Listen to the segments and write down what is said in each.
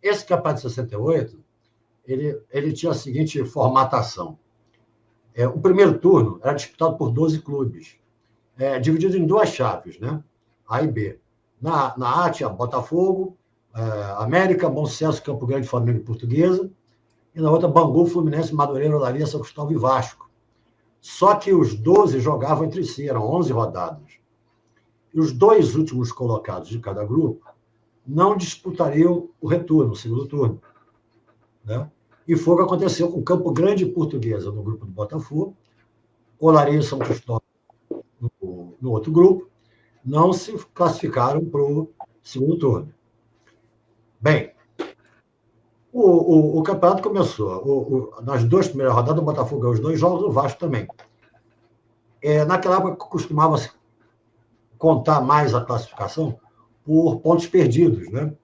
Esse campeonato de 68, ele tinha a seguinte formatação. O primeiro turno era disputado por 12 clubes, dividido em duas chaves, né? A e B. Na A tinha Botafogo, América, Bom Sucesso, Campo Grande, Flamengo e Portuguesa, e na outra Bangu, Fluminense, Madureira, Olaria, São Cristóvão e Vasco. Só que os 12 jogavam entre si, eram 11 rodadas. E os dois últimos colocados de cada grupo não disputariam o retorno, o segundo turno. Né? E foi o que aconteceu com Campo Grande e Portuguesa no grupo do Botafogo, Olaria e São Cristóvão no outro grupo, não se classificaram para o segundo turno. Bem, o campeonato começou. Nas duas primeiras rodadas, o Botafogo ganhou os 2 jogos, o Vasco também. Naquela época, costumava-se contar mais a classificação por pontos perdidos, né?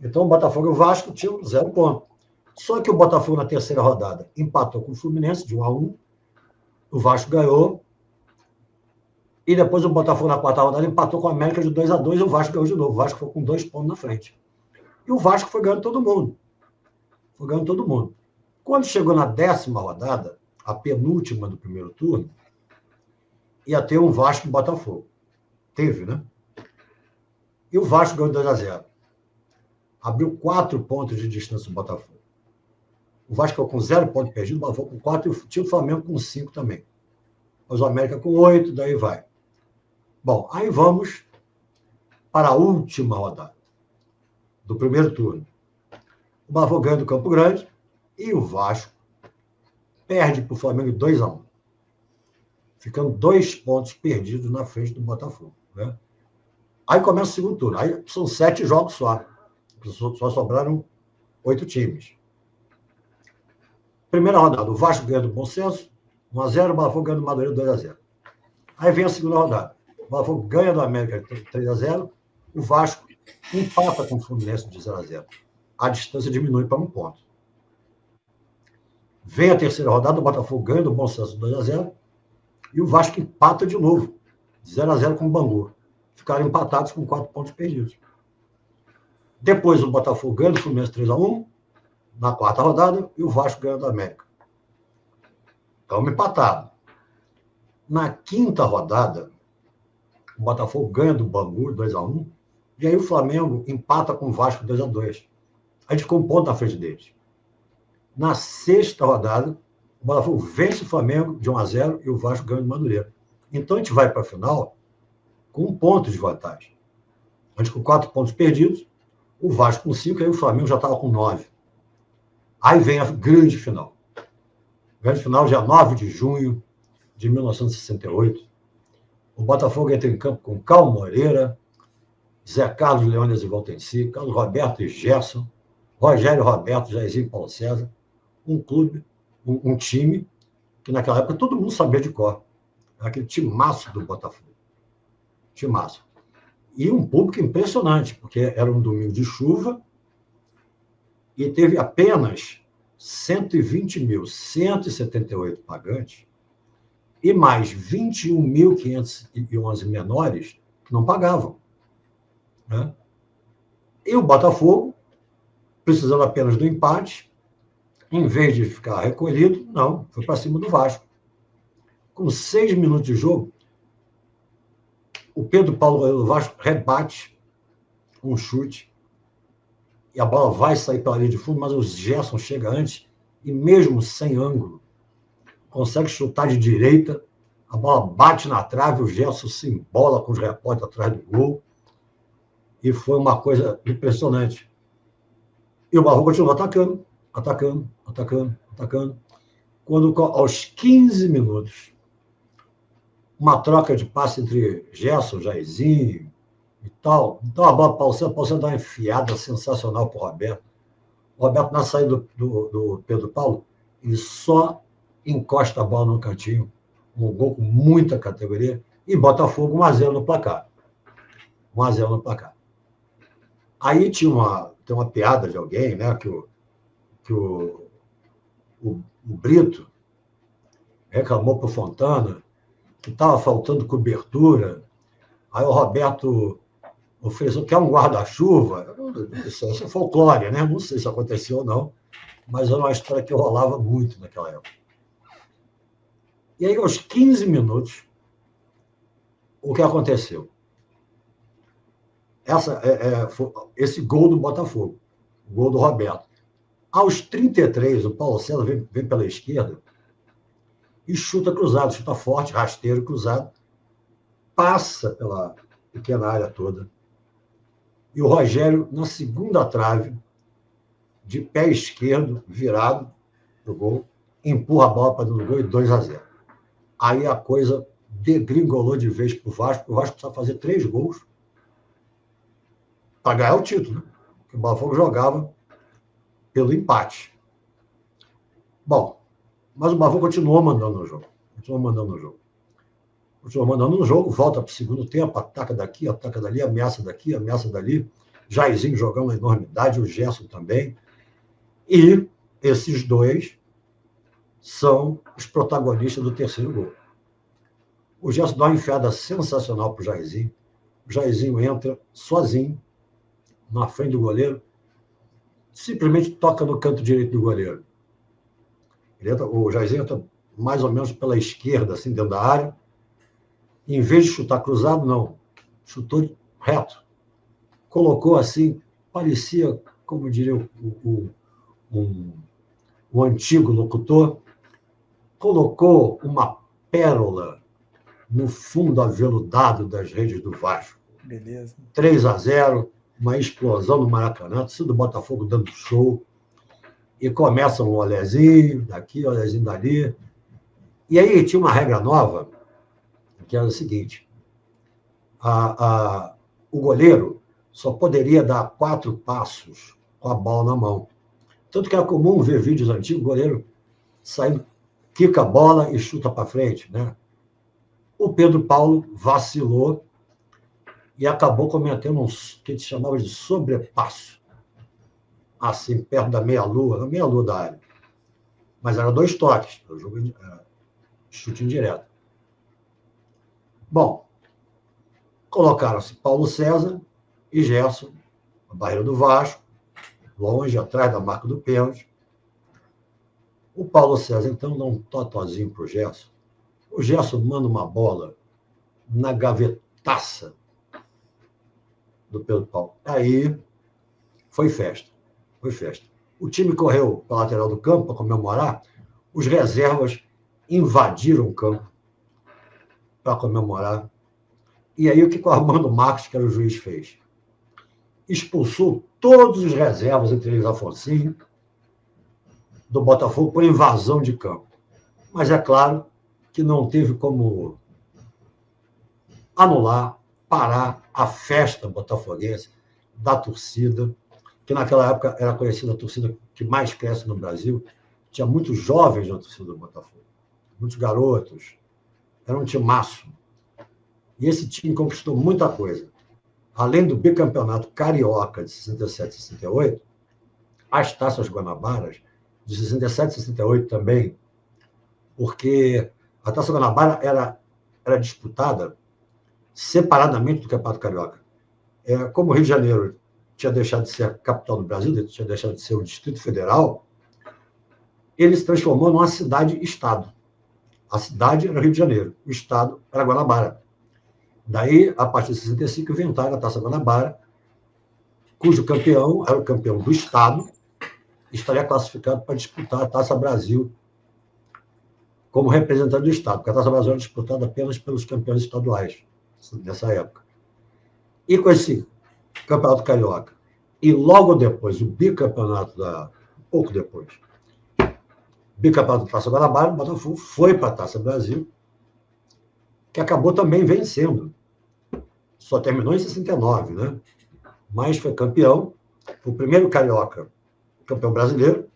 Então, o Botafogo e o Vasco tinham 0 ponto. Só que o Botafogo, na terceira rodada, empatou com o Fluminense de 1-1, o Vasco ganhou, e depois o Botafogo, na quarta rodada, empatou com o América de 2-2, e o Vasco ganhou de novo. O Vasco foi com 2 pontos na frente. E o Vasco foi ganhando todo mundo. Quando chegou na 10ª rodada, a penúltima do primeiro turno, ia ter um Vasco e Botafogo. Teve, né? E o Vasco ganhou 2-0. Abriu 4 pontos de distância do Botafogo. O Vasco ficou com 0 pontos perdidos, o Botafogo com 4, e tinha o Flamengo com 5 também. Mas o América com 8, daí vai. Bom, aí vamos para a última rodada do primeiro turno. O Botafogo ganha do Campo Grande e o Vasco perde para o Flamengo 2-1. Ficando 2 pontos perdidos na frente do Botafogo. Né? Aí começa o segundo turno. Aí são 7 jogos só. Só sobraram 8 times. Primeira rodada, o Vasco ganha do Bom Sucesso, 1-0, o Botafogo ganha do Madureira 2-0. Aí vem a segunda rodada. O Botafogo ganha do América 3-0, o Vasco empata com o Fluminense de 0-0. A distância diminui para 1 ponto. Vem a terceira rodada, o Botafogo ganha do Bom Sucesso 2-0, e o Vasco empata de novo, 0-0 com o Bangu. Ficaram empatados com 4 pontos perdidos. Depois o Botafogo ganha do Fluminense 3-1, na quarta rodada, e o Vasco ganha do América. Estamos empatados. Na quinta rodada, o Botafogo ganha do Bangu 2-1, e aí o Flamengo empata com o Vasco 2-2. A gente ficou 1 ponto na frente deles. Na sexta rodada, o Botafogo vence o Flamengo de 1-0 e o Vasco ganha do Madureira. Então a gente vai para a final com 1 ponto de vantagem. A gente com 4 pontos perdidos, o Vasco com 5, aí o Flamengo já estava com 9. Aí vem a grande final. Grande final, dia 9 de junho de 1968. O Botafogo entra em campo com Cal Moreira, Zé Carlos Leônidas e Valtenci, Carlos Roberto e Gerson, Rogério Roberto, Jairzinho e Paulo César. Um clube, um time que naquela época todo mundo sabia de cor. Aquele timaço do Botafogo. Timaço. E um público impressionante, porque era um domingo de chuva e teve apenas 120.178 pagantes e mais 21.511 menores que não pagavam. Né? E o Botafogo, precisando apenas do empate, em vez de ficar recolhido, não, foi para cima do Vasco. Com 6 minutos de jogo, o Pedro Paulo do Vasco rebate um chute e a bola vai sair pela linha de fundo, mas o Gerson chega antes e mesmo sem ângulo, consegue chutar de direita, a bola bate na trave, o Gerson se embola com os repórteres atrás do gol e foi uma coisa impressionante. E o Barroco continuou atacando. Quando, aos 15 minutos, uma troca de passe entre Gerson, Jairzinho e tal. Então a bola para o Paulo dá uma enfiada sensacional para o Roberto. O Roberto, na saída do Pedro Paulo, ele só encosta a bola no cantinho. Um gol com muita categoria. E Botafogo 1-0 no placar. 1-0 no placar. Aí tem uma piada de alguém, né? Que o Brito reclamou para o Fontana que estava faltando cobertura. Aí o Roberto ofereceu, quer um guarda-chuva? Isso é folclore, né? Não sei se aconteceu ou não, mas era uma história que rolava muito naquela época. E aí, aos 15 minutos, o que aconteceu? Esse gol do Botafogo, o gol do Roberto. Aos 33, o Paulo César vem pela esquerda e chuta cruzado, chuta forte, rasteiro, cruzado, passa pela pequena área toda. E o Rogério, na segunda trave, de pé esquerdo, virado pro gol, empurra a bola para dentro do gol e 2-0. Aí a coisa degringolou de vez para o Vasco. O Vasco precisava fazer 3 gols para ganhar o título, né? Porque o Botafogo jogava pelo empate. Bom, mas o Botafogo continuou mandando no jogo. Continuou mandando no jogo, volta para o segundo tempo, ataca daqui, ataca dali, ameaça daqui, ameaça dali. Jairzinho jogando uma enormidade, o Gerson também. E esses dois são os protagonistas do terceiro gol. O Gerson dá uma enfiada sensacional para o Jairzinho. O Jairzinho entra sozinho na frente do goleiro, simplesmente toca no canto direito do goleiro. O Jairzinho entra mais ou menos pela esquerda, assim, dentro da área. Em vez de chutar cruzado, não. Chutou reto. Colocou assim, parecia, como diria o antigo locutor, colocou uma pérola no fundo aveludado das redes do Vasco. Beleza. 3-0, uma explosão no Maracanã, torcida do Botafogo dando show. E começa um olezinho daqui, olezinho dali. E aí tinha uma regra nova, que era o seguinte: o goleiro só poderia dar 4 passos com a bola na mão. Tanto que era comum ver vídeos antigos, o goleiro saindo, quica a bola e chuta para frente, né? O Pedro Paulo vacilou e acabou cometendo um que ele chamava de sobrepasso, assim, perto da meia-lua, na meia-lua da área. Mas era 2 toques, o jogo chute indireto. Bom, colocaram-se Paulo César e Gerson, na barreira do Vasco, longe, atrás da marca do pênalti. O Paulo César, então, dá um totozinho para o Gerson. O Gerson manda uma bola na gavetaça do Pedro Paulo. Aí foi festa. Foi festa. O time correu para a lateral do campo para comemorar. Os reservas invadiram o campo para comemorar. E aí o que o Armando Marques, que era o juiz, fez? Expulsou todos os reservas, entre eles Afonsinho, do Botafogo por invasão de campo. Mas é claro que não teve como anular, parar a festa botafoguense da torcida, que naquela época era conhecida a torcida que mais cresce no Brasil. Tinha muitos jovens na torcida do Botafogo, muitos garotos. Era um timaço. E esse time conquistou muita coisa. Além do bicampeonato carioca de 67 e 68, as taças Guanabaras, de 67 e 68 também, porque a Taça Guanabara era disputada separadamente do Campeonato Carioca. Como o Rio de Janeiro tinha deixado de ser a capital do Brasil, tinha deixado de ser o Distrito Federal, ele se transformou numa cidade-estado. A cidade era Rio de Janeiro, o estado era Guanabara. Daí, a partir de 65, inventaram a Taça Guanabara, cujo campeão era o campeão do estado, estaria classificado para disputar a Taça Brasil como representante do estado, porque a Taça Brasil era disputada apenas pelos campeões estaduais nessa época. E com esse Campeonato Carioca, e logo depois, o bicampeonato pouco depois, bicampeonato da Taça Guanabara, o Botafogo foi para a Taça Brasil, que acabou também vencendo. Só terminou em 69, né? Mas foi campeão, foi o primeiro carioca campeão brasileiro,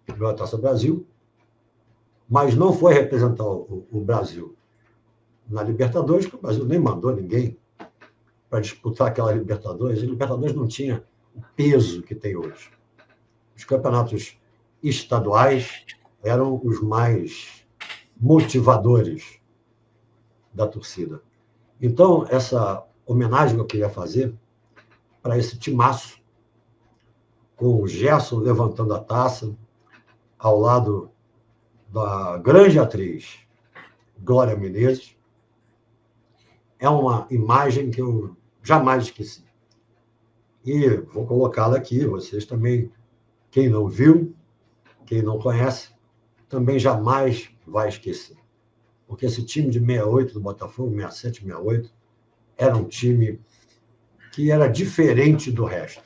ganhou a Taça Brasil, mas não foi representar o Brasil na Libertadores, porque o Brasil nem mandou ninguém para disputar aquela Libertadores. A Libertadores não tinha o peso que tem hoje. Os campeonatos estaduais eram os mais motivadores da torcida. Então, homenagem que eu queria fazer para esse timaço, com o Gerson levantando a taça, ao lado da grande atriz Glória Menezes. É uma imagem que eu jamais esqueci. E vou colocá-la aqui, vocês também, quem não viu, quem não conhece, também jamais vai esquecer. Porque esse time de 68 do Botafogo, 67, 68, era um time que era diferente do resto.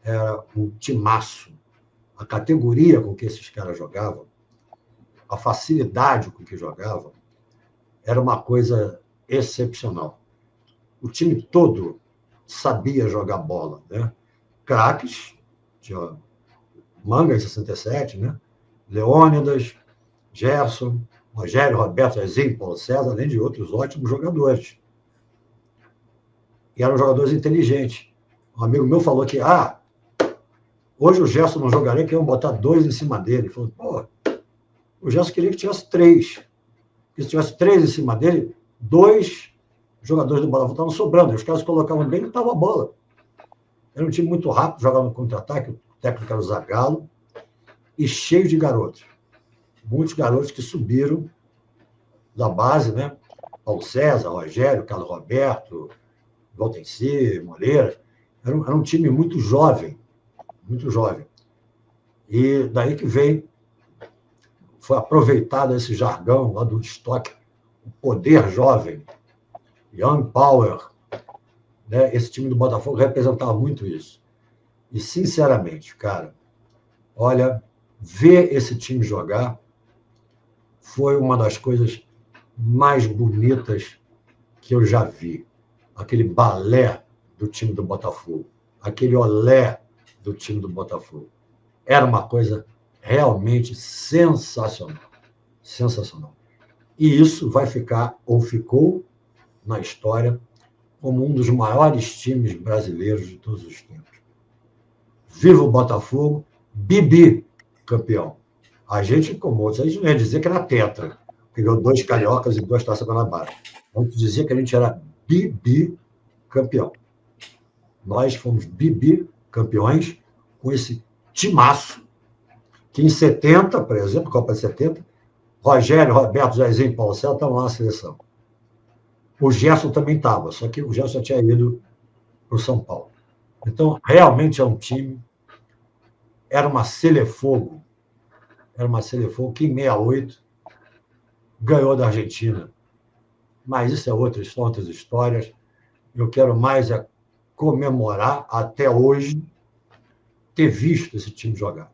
Era um timaço. A categoria com que esses caras jogavam, a facilidade com que jogavam, era uma coisa excepcional. O time todo sabia jogar bola, né? Craques, tinha Manga em 67, né? Leônidas, Gerson, Rogério, Roberto, Zezinho, Paulo César, além de outros ótimos jogadores. E eram jogadores inteligentes. Um amigo meu falou que, hoje o Gerson não jogaria, que iam botar 2 em cima dele. Ele falou, pô, o Gerson queria que tivesse 3. Porque se tivesse 3 em cima dele, 2 jogadores do Botafogo estavam sobrando. E os caras colocavam bem e estavam a bola. Era um time muito rápido, jogava no contra-ataque, o técnico era o Zagallo, e cheio de garotos. Muitos garotos que subiram da base, né? Paulo César, Rogério, Carlos Roberto, Valtenci, Moreira. Era um time muito jovem, muito jovem. E daí que veio, foi aproveitado esse jargão lá do estoque, o poder jovem, Young Power, né? Esse time do Botafogo representava muito isso. E, sinceramente, cara, olha, ver esse time jogar foi uma das coisas mais bonitas que eu já vi. Aquele balé do time do Botafogo, aquele olé do time do Botafogo. Era uma coisa realmente sensacional. Sensacional. E isso vai ficar, ou ficou, na história, como um dos maiores times brasileiros de todos os tempos. Viva o Botafogo, Bibi, campeão. A gente, como outros, a gente não ia dizer que era tetra, pegou 2 cariocas e 2 Taças Guanabara. A gente dizia que a gente era Bibi campeão. Nós fomos Bibi campeões com esse timaço, que em 70, por exemplo, Copa de 70, Rogério, Roberto, Zezinho e Paulo César estavam lá na seleção. O Gerson também estava, só que o Gerson já tinha ido para o São Paulo. Então, realmente é um time, era uma Selefogo que em 68 ganhou da Argentina. Mas isso é outras histórias. Eu quero mais comemorar até hoje ter visto esse time jogar.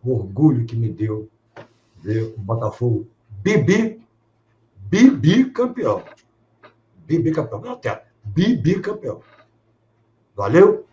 O orgulho que me deu ver o Botafogo Bibi campeão. Bibi campeão. Não, até Bibi campeão. Valeu?